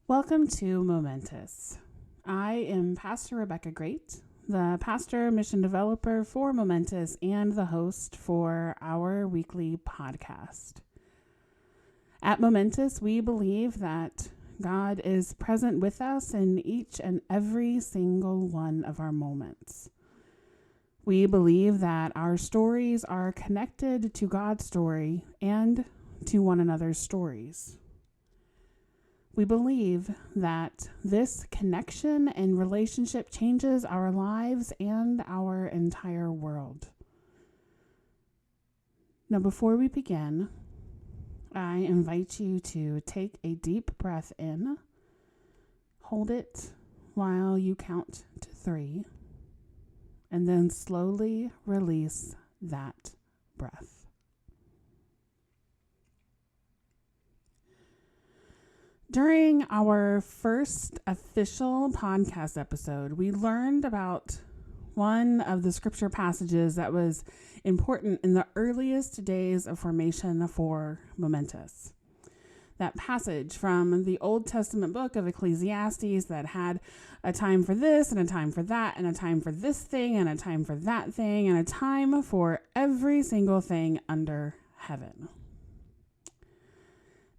Welcome to MomenToUs. I am Pastor Rebecca Great, the pastor mission developer for MomenToUs and the host for our weekly podcast. At MomenToUs, we believe that God is present with us in each and every single one of our moments. We believe that our stories are connected to God's story and to one another's stories. We believe that this connection and relationship changes our lives and our entire world. Now, before we begin, I invite you to take a deep breath in, hold it while you count to 3, and then slowly release that breath. During our first official podcast episode, we learned about one of the scripture passages that was important in the earliest days of formation for MomenToUs. That passage from the Old Testament book of Ecclesiastes that had a time for this and a time for that and a time for this thing and a time for that thing and a time for every single thing under heaven.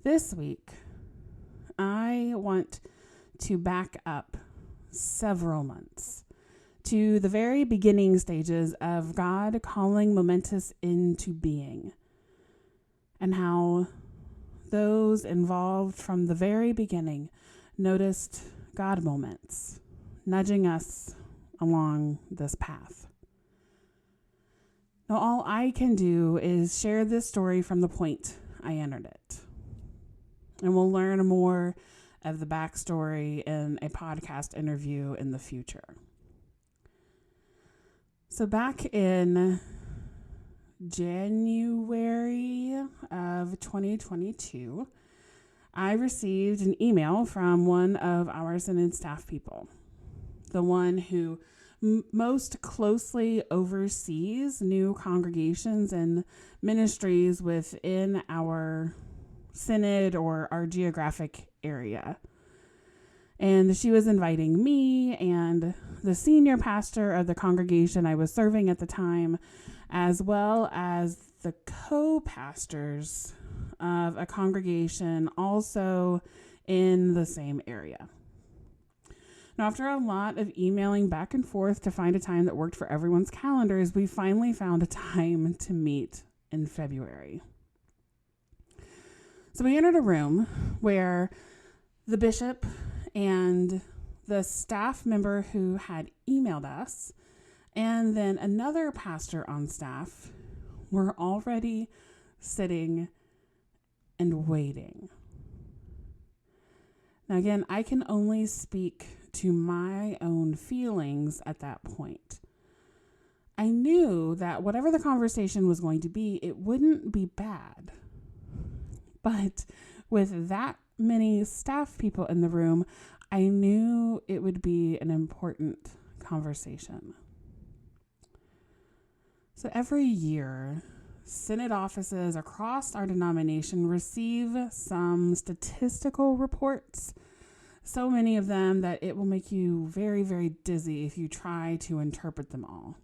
This week, I want to back up several months to the very beginning stages of God calling MomenToUs into being, and how those involved from the very beginning noticed God moments, nudging us along this path. Now, all I can do is share this story from the point I entered it. And we'll learn more of the backstory in a podcast interview in the future. So back in January of 2022, I received an email from one of our Synod staff people, the one who most closely oversees new congregations and ministries within our Synod or our geographic area. And she was inviting me and the senior pastor of the congregation I was serving at the time, as well as the co-pastors of a congregation also in the same area. Now, after a lot of emailing back and forth to find a time that worked for everyone's calendars, we finally found a time to meet in February. So we entered a room where the bishop and the staff member who had emailed us, and then another pastor on staff, were already sitting and waiting. Now, again, I can only speak to my own feelings at that point. I knew that whatever the conversation was going to be, it wouldn't be bad. But with that many staff people in the room, I knew it would be an important conversation. So every year, Synod offices across our denomination receive some statistical reports, so many of them that it will make you very, very dizzy if you try to interpret them all.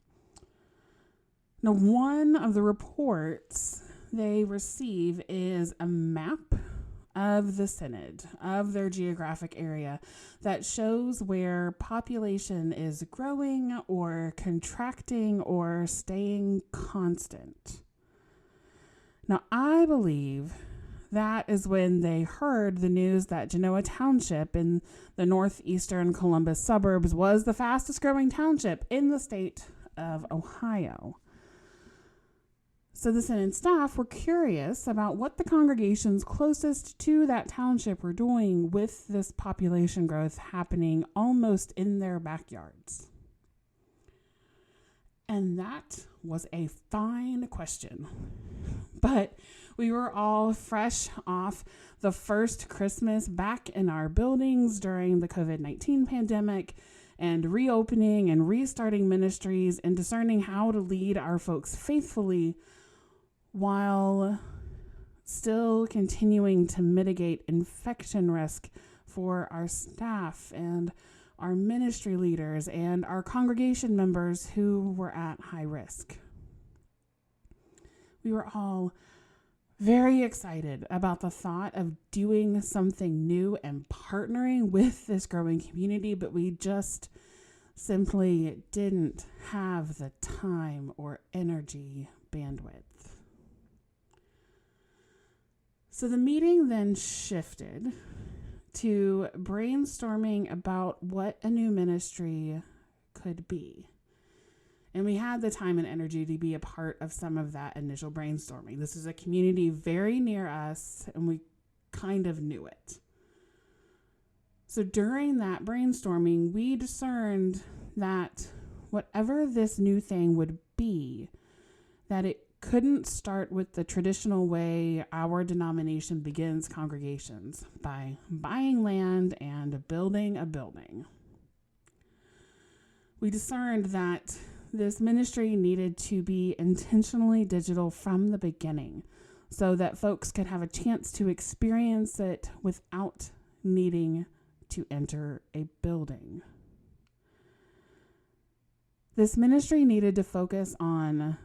Now, one of the reports they receive is a map of the Synod, of their geographic area, that shows where population is growing or contracting or staying constant. Now, I believe that is when they heard the news that Genoa Township in the northeastern Columbus suburbs was the fastest growing township in the state of Ohio. So the Synod staff were curious about what the congregations closest to that township were doing with this population growth happening almost in their backyards. And that was a fine question. But we were all fresh off the first Christmas back in our buildings during the COVID-19 pandemic, and reopening and restarting ministries and discerning how to lead our folks faithfully while still continuing to mitigate infection risk for our staff and our ministry leaders and our congregation members who were at high risk. We were all very excited about the thought of doing something new and partnering with this growing community, but we just simply didn't have the time or energy bandwidth. So the meeting then shifted to brainstorming about what a new ministry could be. And we had the time and energy to be a part of some of that initial brainstorming. This is a community very near us, and we kind of knew it. So during that brainstorming, we discerned that whatever this new thing would be, that it couldn't start with the traditional way our denomination begins congregations, by buying land and building a building. We discerned that this ministry needed to be intentionally digital from the beginning so that folks could have a chance to experience it without needing to enter a building. This ministry needed to focus on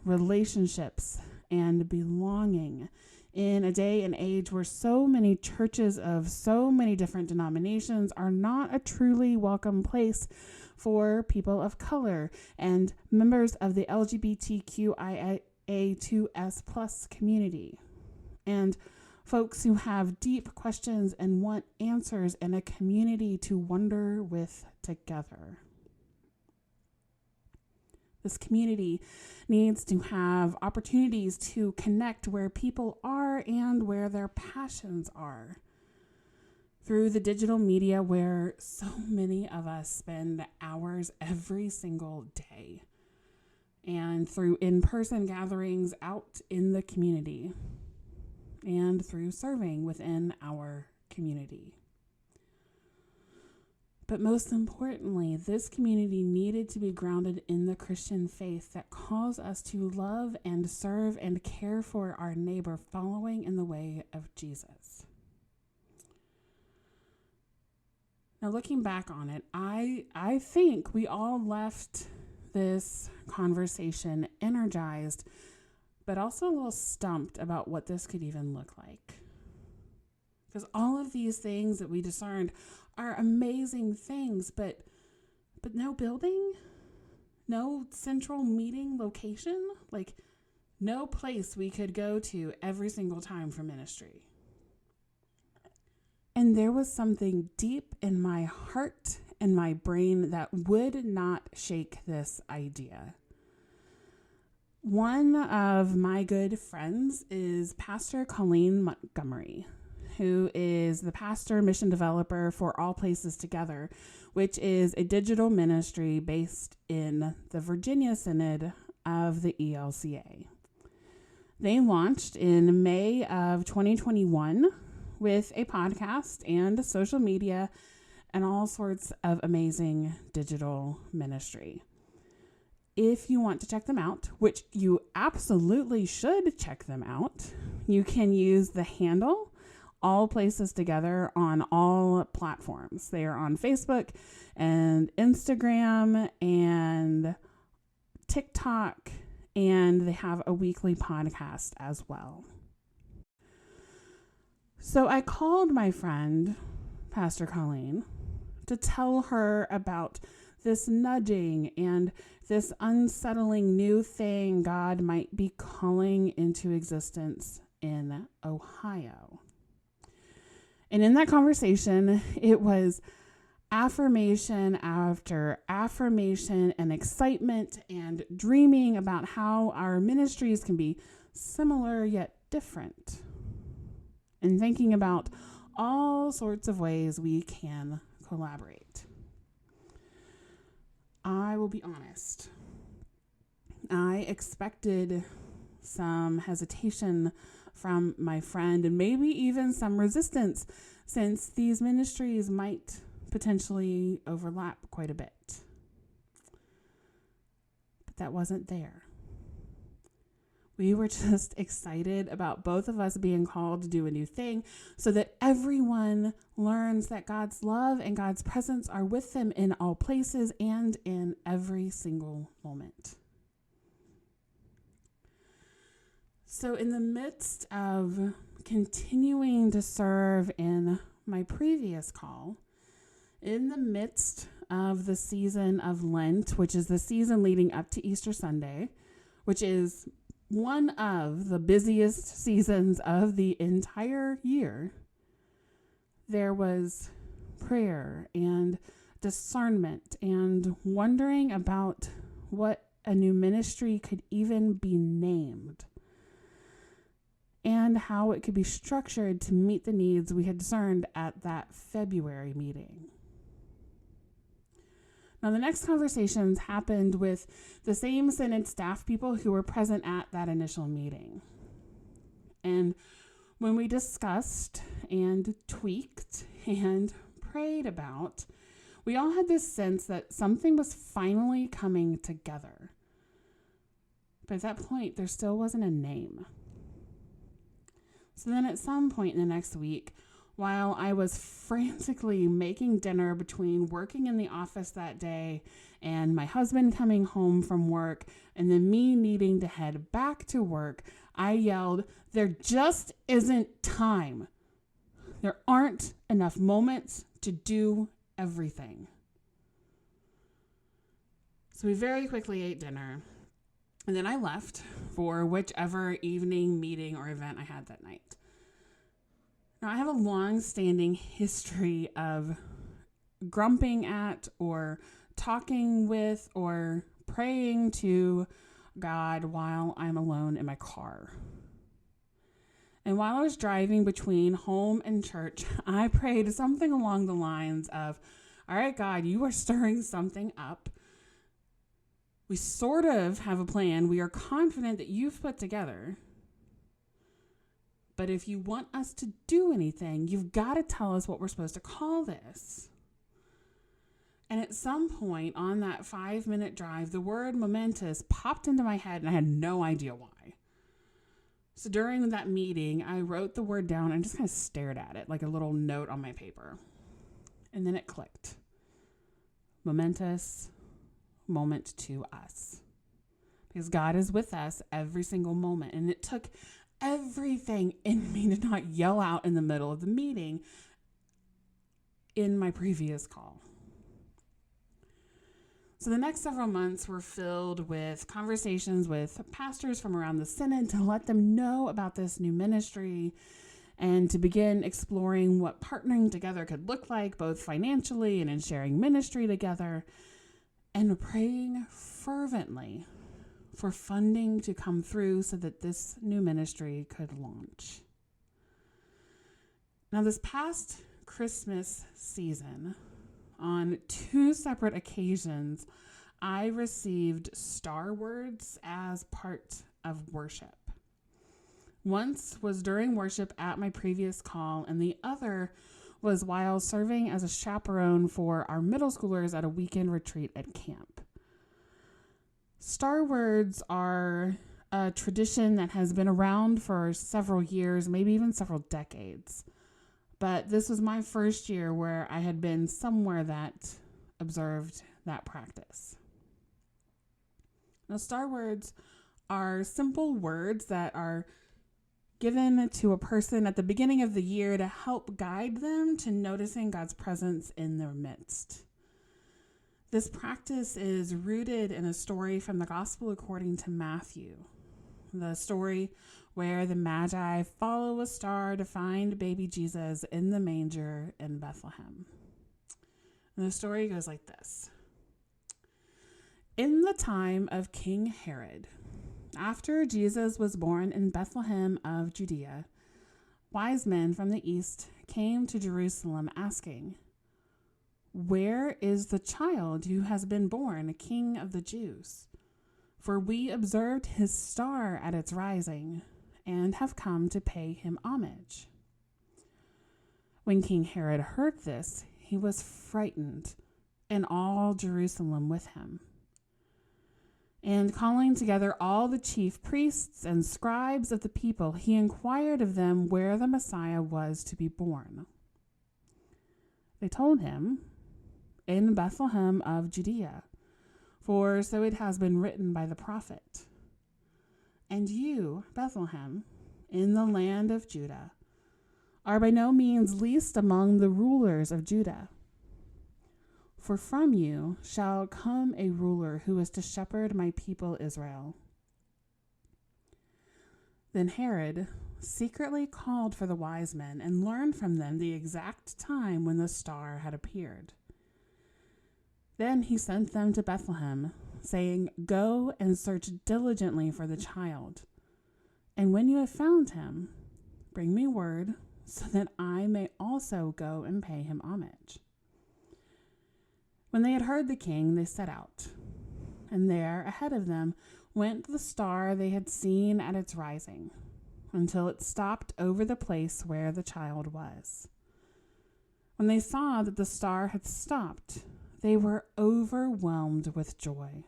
relationships and belonging in a day and age where so many churches of so many different denominations are not a truly welcome place for people of color and members of the LGBTQIA2S+ community, and folks who have deep questions and want answers in a community to wonder with together. This community needs to have opportunities to connect where people are and where their passions are. Through the digital media where so many of us spend hours every single day, and through in-person gatherings out in the community, and through serving within our community. But most importantly, this community needed to be grounded in the Christian faith that calls us to love and serve and care for our neighbor, following in the way of Jesus. Now, looking back on it, I think we all left this conversation energized, but also a little stumped about what this could even look like. Because all of these things that we discerned are amazing things, but no building, no central meeting location, like no place we could go to every single time for ministry. And there was something deep in my heart and my brain that would not shake this idea. One of my good friends is Pastor Colleen Montgomery, who is the pastor mission developer for All Places Together, which is a digital ministry based in the Virginia Synod of the ELCA. They launched in May of 2021 with a podcast and social media and all sorts of amazing digital ministry. If you want to check them out, which you absolutely should check them out, you can use the handle All Places Together on all platforms. They are on Facebook and Instagram and TikTok, and they have a weekly podcast as well. So I called my friend, Pastor Colleen, to tell her about this nudging and this unsettling new thing God might be calling into existence in Ohio. And in that conversation, it was affirmation after affirmation and excitement and dreaming about how our ministries can be similar yet different, and thinking about all sorts of ways we can collaborate. I will be honest. I expected some hesitation from my friend and maybe even some resistance, since these ministries might potentially overlap quite a bit. But that wasn't there. We were just excited about both of us being called to do a new thing so that everyone learns that God's love and God's presence are with them in all places and in every single moment. So in the midst of continuing to serve in my previous call, in the midst of the season of Lent, which is the season leading up to Easter Sunday, which is one of the busiest seasons of the entire year, there was prayer and discernment and wondering about what a new ministry could even be named and how it could be structured to meet the needs we had discerned at that February meeting. Now, the next conversations happened with the same Synod staff people who were present at that initial meeting. And when we discussed and tweaked and prayed about, we all had this sense that something was finally coming together. But at that point, there still wasn't a name. So then at some point in the next week, while I was frantically making dinner between working in the office that day and my husband coming home from work and then me needing to head back to work, I yelled, "There just isn't time. There aren't enough moments to do everything." So we very quickly ate dinner, and then I left for whichever evening meeting or event I had that night. Now, I have a long-standing history of grumping at or talking with or praying to God while I'm alone in my car. And while I was driving between home and church, I prayed something along the lines of, "All right, God, you are stirring something up. We sort of have a plan we are confident that you've put together. But if you want us to do anything, you've got to tell us what we're supposed to call this." And at some point on that 5-minute drive, the word momentous popped into my head and I had no idea why. So during that meeting, I wrote the word down and just kind of stared at it like a little note on my paper. And then it clicked. Momentous, moment to us. Because God is with us every single moment. And it took everything in me to not yell out in the middle of the meeting in my previous call. So the next several months were filled with conversations with pastors from around the Synod to let them know about this new ministry and to begin exploring what partnering together could look like, both financially and in sharing ministry together, and praying fervently for funding to come through so that this new ministry could launch. Now, this past Christmas season, on 2 separate occasions, I received star words as part of worship. Once was during worship at my previous call, and the other was while serving as a chaperone for our middle schoolers at a weekend retreat at camp. Star words are a tradition that has been around for several years, maybe even several decades. But this was my first year where I had been somewhere that observed that practice. Now, star words are simple words that are given to a person at the beginning of the year to help guide them to noticing God's presence in their midst. This practice is rooted in a story from the Gospel according to Matthew, the story where the Magi follow a star to find baby Jesus in the manger in Bethlehem. And the story goes like this. In the time of King Herod, after Jesus was born in Bethlehem of Judea, wise men from the east came to Jerusalem asking, "Where is the child who has been born King of the Jews? For we observed his star at its rising and have come to pay him homage." When King Herod heard this, he was frightened, and all Jerusalem with him. And calling together all the chief priests and scribes of the people, he inquired of them where the Messiah was to be born. They told him, "In Bethlehem of Judea, for so it has been written by the prophet. And you, Bethlehem, in the land of Judah, are by no means least among the rulers of Judah. For from you shall come a ruler who is to shepherd my people Israel." Then Herod secretly called for the wise men and learned from them the exact time when the star had appeared. Then he sent them to Bethlehem, saying, "Go and search diligently for the child. And when you have found him, bring me word so that I may also go and pay him homage." When they had heard the king, they set out. And there, ahead of them, went the star they had seen at its rising, until it stopped over the place where the child was. When they saw that the star had stopped, they were overwhelmed with joy.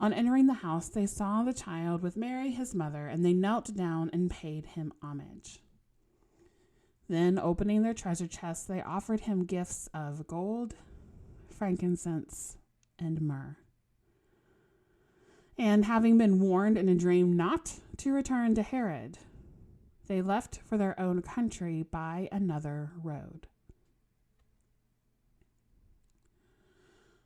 On entering the house, they saw the child with Mary, his mother, and they knelt down and paid him homage. Then, opening their treasure chests, they offered him gifts of gold, frankincense, and myrrh. And having been warned in a dream not to return to Herod, they left for their own country by another road.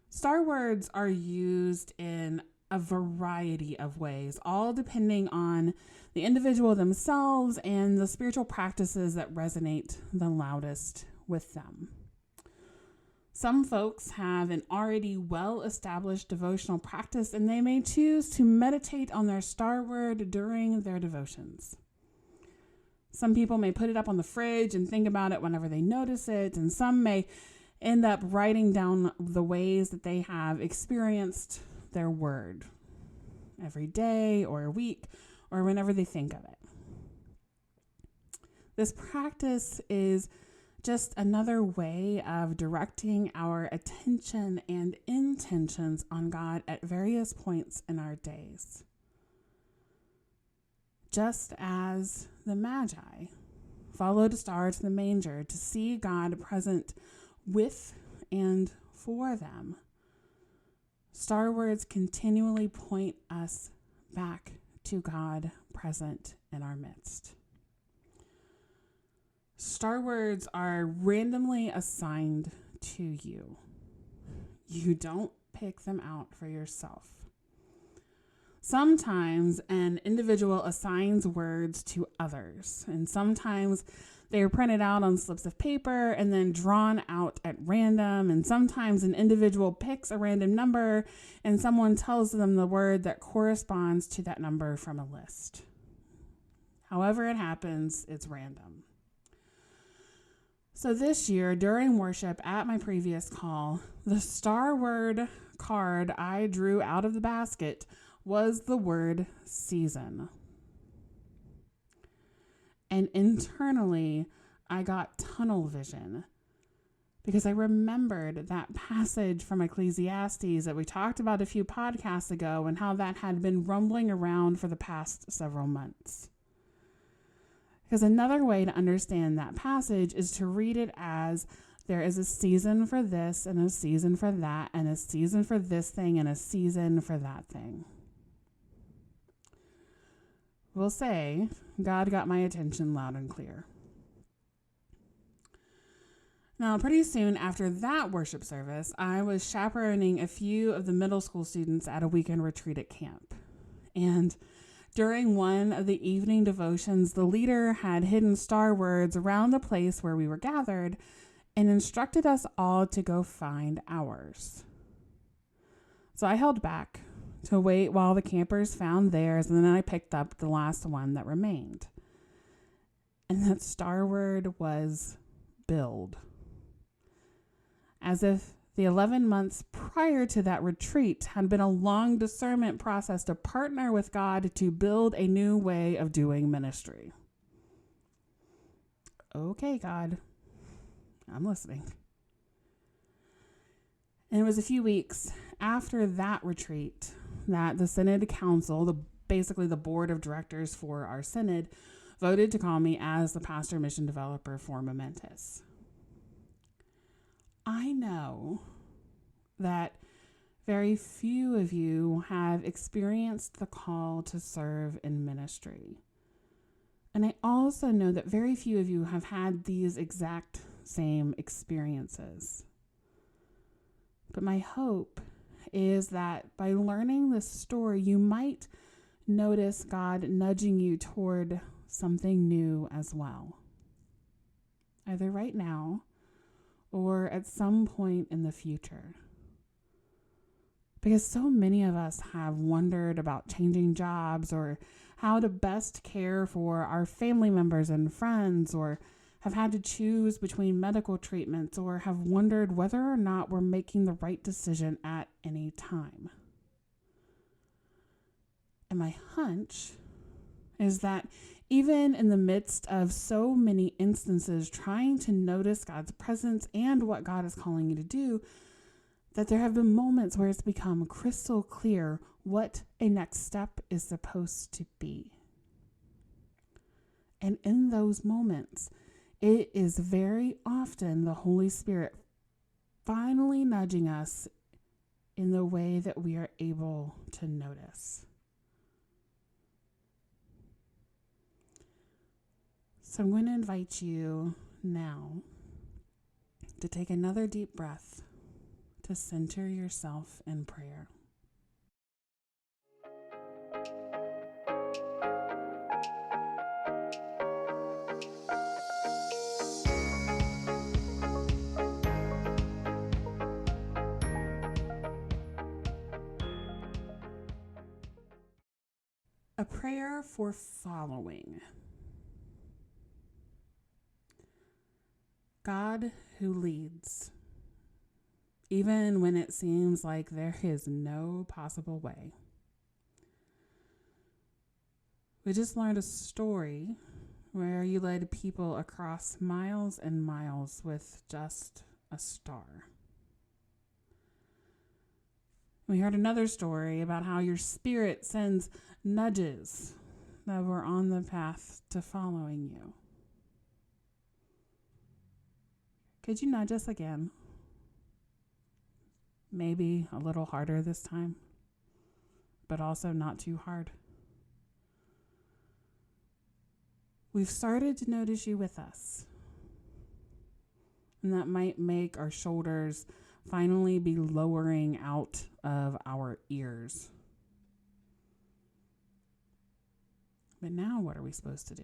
Star words are used in a variety of ways, all depending on the individual themselves and the spiritual practices that resonate the loudest with them. Some folks have an already well-established devotional practice, and they may choose to meditate on their star word during their devotions. Some people may put it up on the fridge and think about it whenever they notice it, and some may end up writing down the ways that they have experienced their word every day or a week or whenever they think of it. This practice is just another way of directing our attention and intentions on God at various points in our days. Just as the Magi followed a star to the manger to see God present with and for them, star words continually point us back to God present in our midst. Star words are randomly assigned to you. You don't pick them out for yourself. Sometimes an individual assigns words to others, and sometimes they are printed out on slips of paper and then drawn out at random, and sometimes an individual picks a random number and someone tells them the word that corresponds to that number from a list. However it happens, it's random. So this year, during worship at my previous call, the star word card I drew out of the basket was the word season. And internally, I got tunnel vision because I remembered that passage from Ecclesiastes that we talked about a few podcasts ago and how that had been rumbling around for the past several months. Because another way to understand that passage is to read it as there is a season for this and a season for that and a season for this thing and a season for that thing. We'll say God got my attention loud and clear. Now, pretty soon after that worship service, I was chaperoning a few of the middle school students at a weekend retreat at camp. And during one of the evening devotions, the leader had hidden star words around the place where we were gathered and instructed us all to go find ours. So I held back to wait while the campers found theirs, and then I picked up the last one that remained. And that star word was build. As if the 11 months prior to that retreat had been a long discernment process to partner with God to build a new way of doing ministry. Okay, God, I'm listening. And it was a few weeks after that retreat that the Synod Council, basically the board of directors for our Synod, voted to call me as the pastor mission developer for MomenToUs. I know that very few of you have experienced the call to serve in ministry. And I also know that very few of you have had these exact same experiences. But my hope is that by learning this story, you might notice God nudging you toward something new as well, either right now or at some point in the future. Because so many of us have wondered about changing jobs or how to best care for our family members and friends, or have had to choose between medical treatments, or have wondered whether or not we're making the right decision at any time. And my hunch is that even in the midst of so many instances trying to notice God's presence and what God is calling you to do, that there have been moments where it's become crystal clear what a next step is supposed to be. And in those moments, it is very often the Holy Spirit finally nudging us in the way that we are able to notice. So I'm going to invite you now to take another deep breath, to center yourself in prayer. A prayer for following. God who leads, even when it seems like there is no possible way. We just learned a story where you led people across miles and miles with just a star. We heard another story about how your spirit sends nudges that were on the path to following you. Could you nudge us again? Maybe a little harder this time, but also not too hard. We've started to notice you with us, and that might make our shoulders finally be lowering out of our ears. But now what are we supposed to do?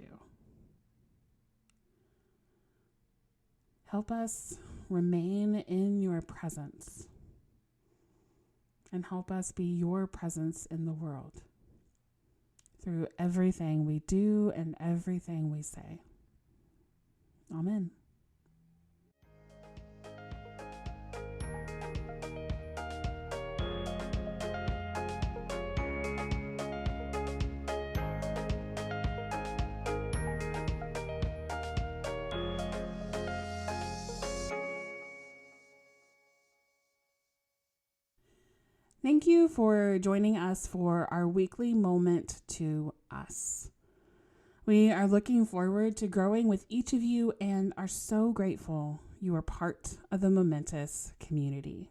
Help us remain in your presence, and help us be your presence in the world through everything we do and everything we say. Amen. Thank you for joining us for our weekly Moment to Us. We are looking forward to growing with each of you and are so grateful you are part of the MomenToUs community.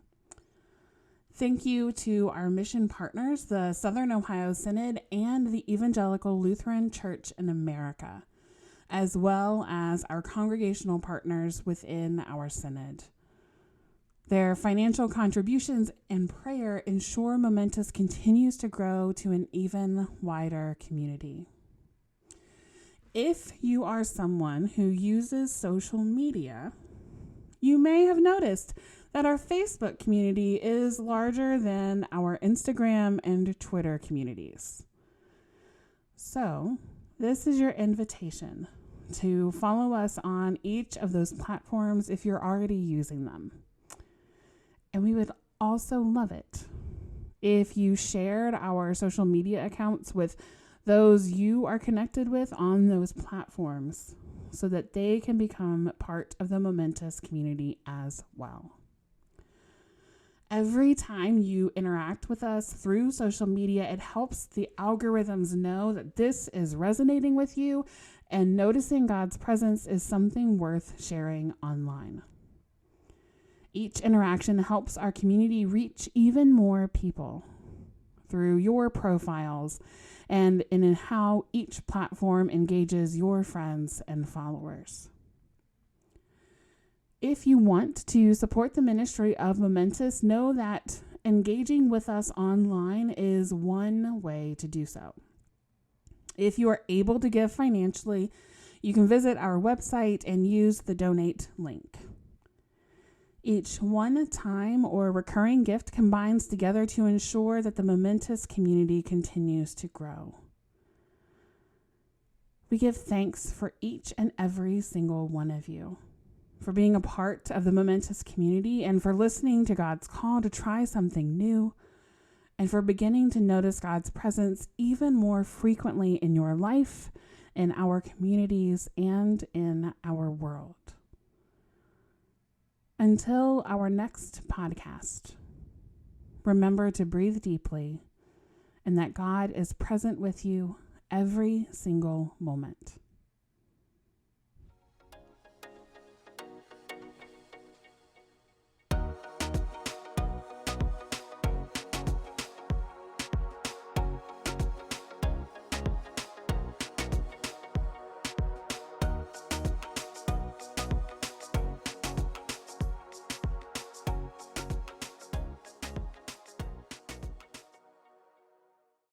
Thank you to our mission partners, the Southern Ohio Synod and the Evangelical Lutheran Church in America, as well as our congregational partners within our Synod. Their financial contributions and prayer ensure MomenToUs continues to grow to an even wider community. If you are someone who uses social media, you may have noticed that our Facebook community is larger than our Instagram and Twitter communities. So, this is your invitation to follow us on each of those platforms if you're already using them. And we would also love it if you shared our social media accounts with those you are connected with on those platforms so that they can become part of the MomenToUs community as well. Every time you interact with us through social media, it helps the algorithms know that this is resonating with you, and noticing God's presence is something worth sharing online. Each interaction helps our community reach even more people through your profiles and in how each platform engages your friends and followers. If you want to support the ministry of MomenToUs, know that engaging with us online is one way to do so. If you are able to give financially, you can visit our website and use the donate link. Each one-time or recurring gift combines together to ensure that the MomenToUs community continues to grow. We give thanks for each and every single one of you, for being a part of the MomenToUs community, and for listening to God's call to try something new, and for beginning to notice God's presence even more frequently in your life, in our communities, and in our world. Until our next podcast, remember to breathe deeply and that God is present with you every single moment.